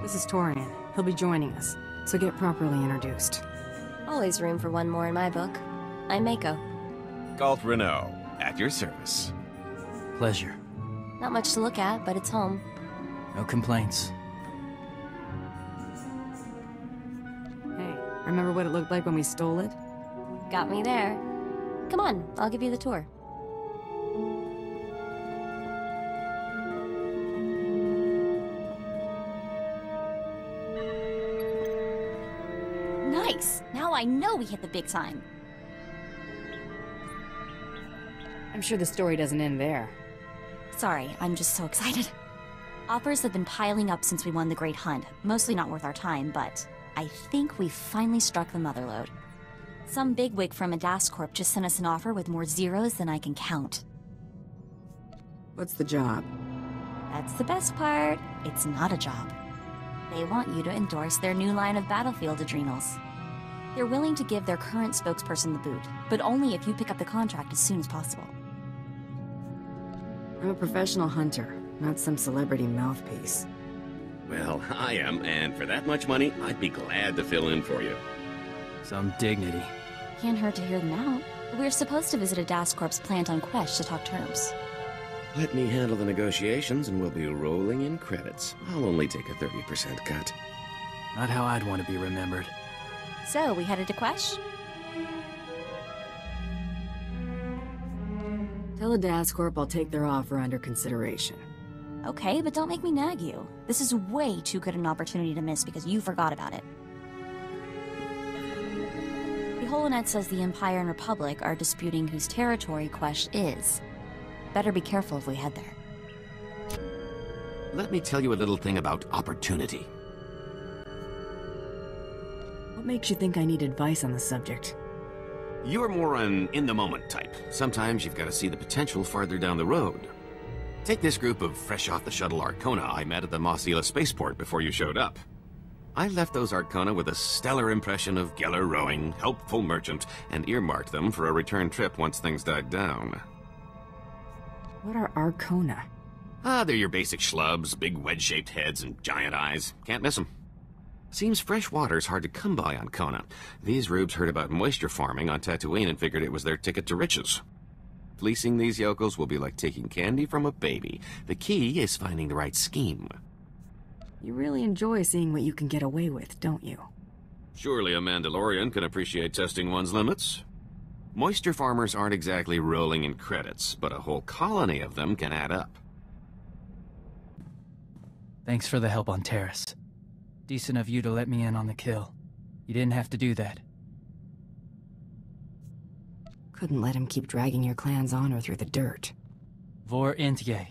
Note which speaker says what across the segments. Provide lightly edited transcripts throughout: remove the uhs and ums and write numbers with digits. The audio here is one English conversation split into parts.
Speaker 1: This is Torian. He'll be joining us, so get properly introduced.
Speaker 2: Always room for one more in my book. I'm Mako.
Speaker 3: Galt Renault, at your service.
Speaker 4: Pleasure.
Speaker 2: Not much to look at, but it's home.
Speaker 4: No complaints.
Speaker 1: Hey, remember what it looked like when we stole it?
Speaker 2: Got me there. Come on, I'll give you the tour.
Speaker 5: Nice! Now I know we hit the big time.
Speaker 1: I'm sure the story doesn't end there.
Speaker 5: Sorry, I'm just so excited. Offers have been piling up since we won the Great Hunt. Mostly not worth our time, but I think we've finally struck the motherlode. Some bigwig from Adas Corp just sent us an offer with more zeros than I can count.
Speaker 1: What's the job?
Speaker 5: That's the best part. It's not a job. They want you to endorse their new line of battlefield adrenals. They're willing to give their current spokesperson the boot, but only if you pick up the contract as soon as possible.
Speaker 1: I'm a professional hunter, not some celebrity mouthpiece.
Speaker 3: Well, I am, and for that much money, I'd be glad to fill in for you.
Speaker 4: Some dignity.
Speaker 5: Can't hurt to hear them out. We're supposed to visit Adas Corp's plant on Quesh to talk terms.
Speaker 3: Let me handle the negotiations and we'll be rolling in credits. I'll only take a 30% cut.
Speaker 4: Not how I'd want to be remembered.
Speaker 5: So, we headed to Quesh?
Speaker 1: Tell Adas Corp I'll take their offer under consideration.
Speaker 5: Okay, but don't make me nag you. This is way too good an opportunity to miss because you forgot about it. The Holonet says the Empire and Republic are disputing whose territory Quesh is. Better be careful if we head there.
Speaker 3: Let me tell you a little thing about opportunity.
Speaker 1: What makes you think I need advice on the subject?
Speaker 3: You're more an in-the-moment type. Sometimes you've got to see the potential farther down the road. Take this group of fresh-off-the-shuttle Arcona I met at the Mosila spaceport before you showed up. I left those Arcona with a stellar impression of Geller rowing, helpful merchant, and earmarked them for a return trip once things died down.
Speaker 1: What are Arcona?
Speaker 3: They're your basic schlubs, big wedge-shaped heads and giant eyes. Can't miss them. Seems fresh water's hard to come by on Kona. These rubes heard about moisture farming on Tatooine and figured it was their ticket to riches. Fleecing these yokels will be like taking candy from a baby. The key is finding the right scheme.
Speaker 1: You really enjoy seeing what you can get away with, don't you?
Speaker 3: Surely a Mandalorian can appreciate testing one's limits. Moisture farmers aren't exactly rolling in credits, but a whole colony of them can add up.
Speaker 4: Thanks for the help on Terrace. Decent of you to let me in on the kill. You didn't have to do that.
Speaker 1: Couldn't let him keep dragging your clan's honor through the dirt.
Speaker 4: Vor Intye.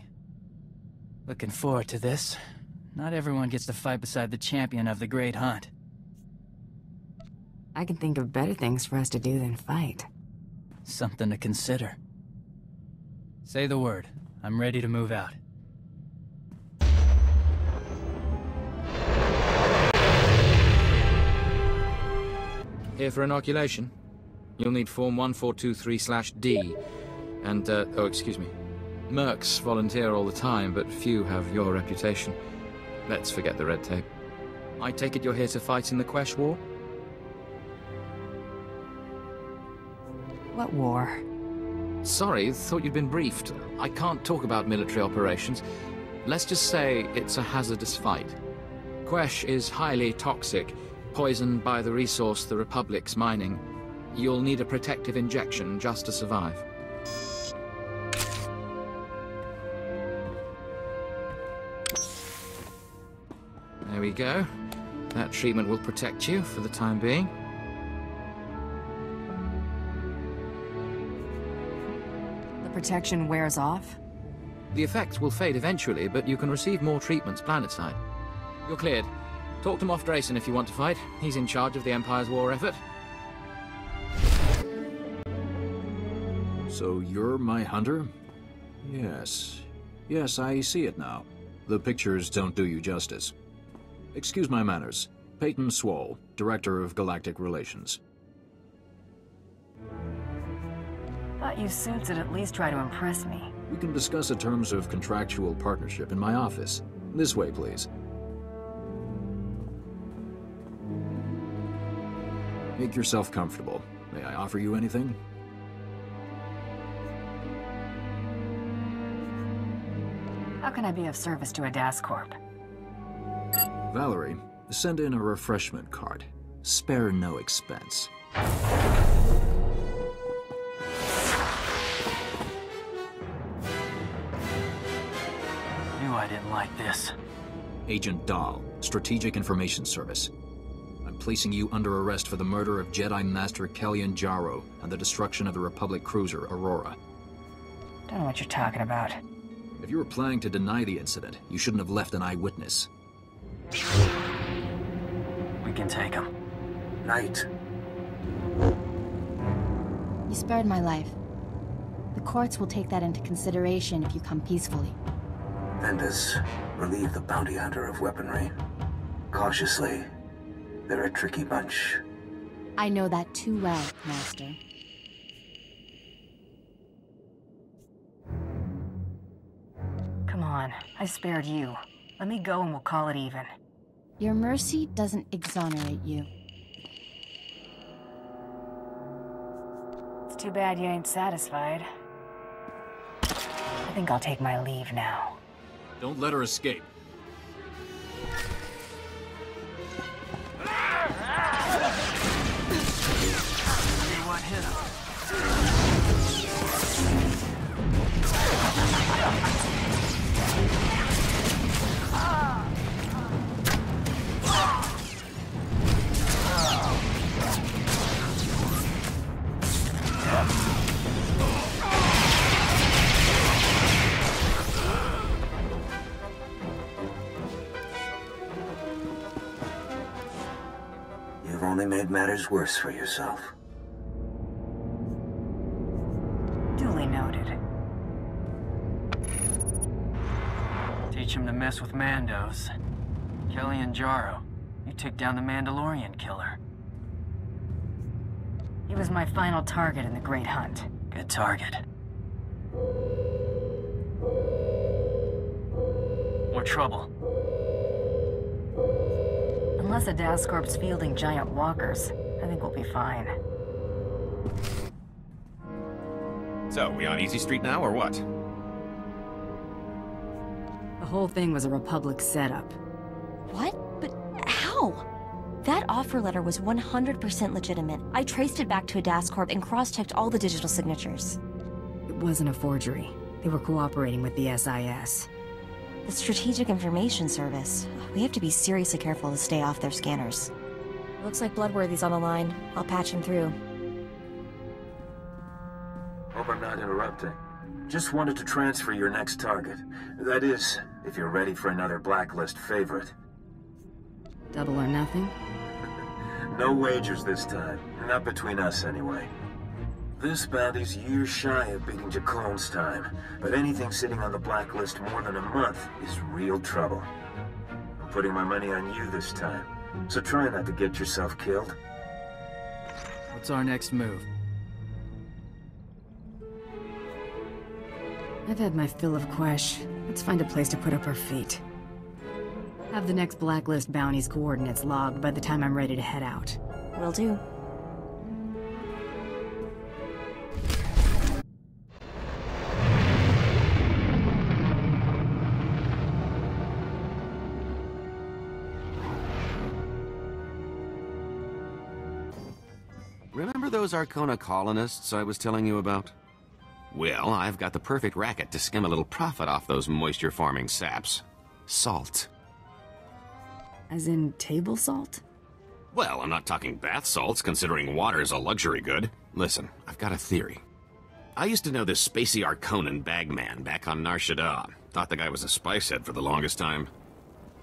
Speaker 4: Looking forward to this. Not everyone gets to fight beside the champion of the Great Hunt.
Speaker 1: I can think of better things for us to do than fight.
Speaker 4: Something to consider. Say the word. I'm ready to move out.
Speaker 6: Here for inoculation. You'll need Form 1423/D. And, oh, excuse me. Mercs volunteer all the time, but few have your reputation. Let's forget the red tape. I take it you're here to fight in the Quesh War?
Speaker 1: What war?
Speaker 6: Sorry, thought you'd been briefed. I can't talk about military operations. Let's just say it's a hazardous fight. Quesh is highly toxic, poisoned by the resource the Republic's mining. You'll need a protective injection just to survive. There we go. That treatment will protect you for the time being.
Speaker 1: The protection wears off?
Speaker 6: The effects will fade eventually, but you can receive more treatments planetside. You're cleared. Talk to Moff Drayson if you want to fight. He's in charge of the Empire's war effort.
Speaker 7: So you're my hunter? Yes. Yes, I see it now. The pictures don't do you justice. Excuse my manners. Peyton Swall, Director of Galactic Relations.
Speaker 1: Thought you suits would at least try to impress me.
Speaker 7: We can discuss the terms of contractual partnership in my office. This way, please. Make yourself comfortable. May I offer you anything?
Speaker 1: How can I be of service to a Das Corp?
Speaker 7: Valerie, send in a refreshment cart. Spare no expense.
Speaker 4: Knew I didn't like this.
Speaker 7: Agent Dahl, Strategic Information Service. I'm placing you under arrest for the murder of Jedi Master Kellyan Jaro and the destruction of the Republic cruiser Aurora.
Speaker 1: Don't know what you're talking about.
Speaker 7: If you were planning to deny the incident, you shouldn't have left an eyewitness.
Speaker 4: We can take him.
Speaker 8: Knight.
Speaker 9: You spared my life. The courts will take that into consideration if you come peacefully.
Speaker 8: Ventus, relieve the bounty hunter of weaponry. Cautiously. They're a tricky bunch.
Speaker 9: I know that too well, Master.
Speaker 1: Come on, I spared you. Let me go and we'll call it even.
Speaker 9: Your mercy doesn't exonerate you.
Speaker 1: It's too bad you ain't satisfied. I think I'll take my leave now.
Speaker 7: Don't let her escape.
Speaker 4: See what hit him.
Speaker 8: You've only made matters worse for yourself.
Speaker 1: Duly noted.
Speaker 4: Teach him to mess with Mandos. Kellyan Jaro, you took down the Mandalorian killer.
Speaker 1: He was my final target in the Great Hunt.
Speaker 4: Good target. More trouble.
Speaker 1: Unless a Das Corp's fielding giant walkers, I think we'll be fine.
Speaker 3: So, we on Easy Street now, or what?
Speaker 1: The whole thing was a Republic setup.
Speaker 5: What? But how? That offer letter was 100% legitimate. I traced it back to a Das Corp and cross-checked all the digital signatures.
Speaker 1: It wasn't a forgery. They were cooperating with the SIS.
Speaker 5: The Strategic Information Service. We have to be seriously careful to stay off their scanners. Looks like Bloodworthy's on the line. I'll patch him through.
Speaker 8: Hope I'm not interrupting. Just wanted to transfer your next target. That is, if you're ready for another blacklist favorite.
Speaker 1: Double or nothing?
Speaker 8: No wagers this time. Not between us, anyway. This bounty's years shy of beating Jacquelin's time, but anything sitting on the blacklist more than a month is real trouble. I'm putting my money on you this time, so try not to get yourself killed.
Speaker 4: What's our next move?
Speaker 1: I've had my fill of Quesh. Let's find a place to put up our feet. Have the next blacklist bounty's coordinates logged by the time I'm ready to head out.
Speaker 5: Will do.
Speaker 3: Remember those Arcona colonists I was telling you about? Well, I've got the perfect racket to skim a little profit off those moisture-farming saps. Salt.
Speaker 1: As in table salt?
Speaker 3: Well, I'm not talking bath salts, considering water's a luxury good. Listen, I've got a theory. I used to know this spacey Arconan bagman back on Nar Shaddaa. Thought the guy was a spice head for the longest time.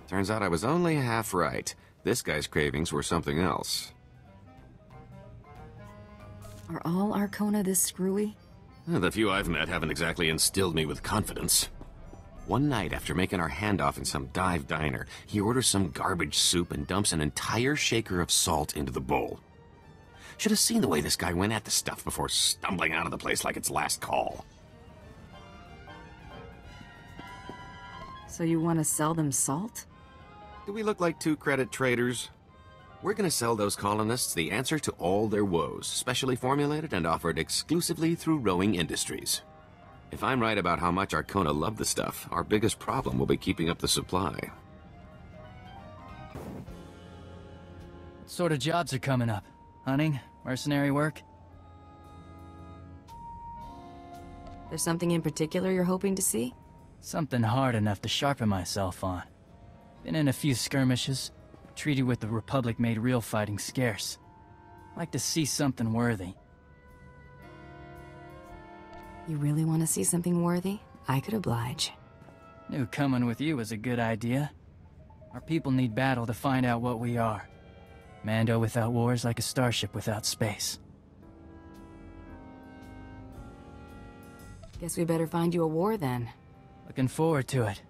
Speaker 3: Turns out I was only half right. This guy's cravings were something else.
Speaker 1: Are all Arcona this screwy?
Speaker 3: The few I've met haven't exactly instilled me with confidence. One night, after making our handoff in some dive diner, he orders some garbage soup and dumps an entire shaker of salt into the bowl. Should have seen the way this guy went at the stuff before stumbling out of the place like its last call.
Speaker 1: So you want to sell them salt?
Speaker 3: Do we look like two credit traders? We're gonna sell those colonists the answer to all their woes, specially formulated and offered exclusively through Rowing Industries. If I'm right about how much Arcona love the stuff, our biggest problem will be keeping up the supply.
Speaker 4: What sort of jobs are coming up? Hunting? Mercenary work?
Speaker 1: There's something in particular you're hoping to see?
Speaker 4: Something hard enough to sharpen myself on. Been in a few skirmishes. Treaty with the Republic made real fighting scarce. Like to see something worthy.
Speaker 1: You really want to see something worthy? I could oblige.
Speaker 4: Knew coming with you was a good idea. Our people need battle to find out what we are. Mando without war is like a starship without space.
Speaker 1: Guess we better find you a war then.
Speaker 4: Looking forward to it.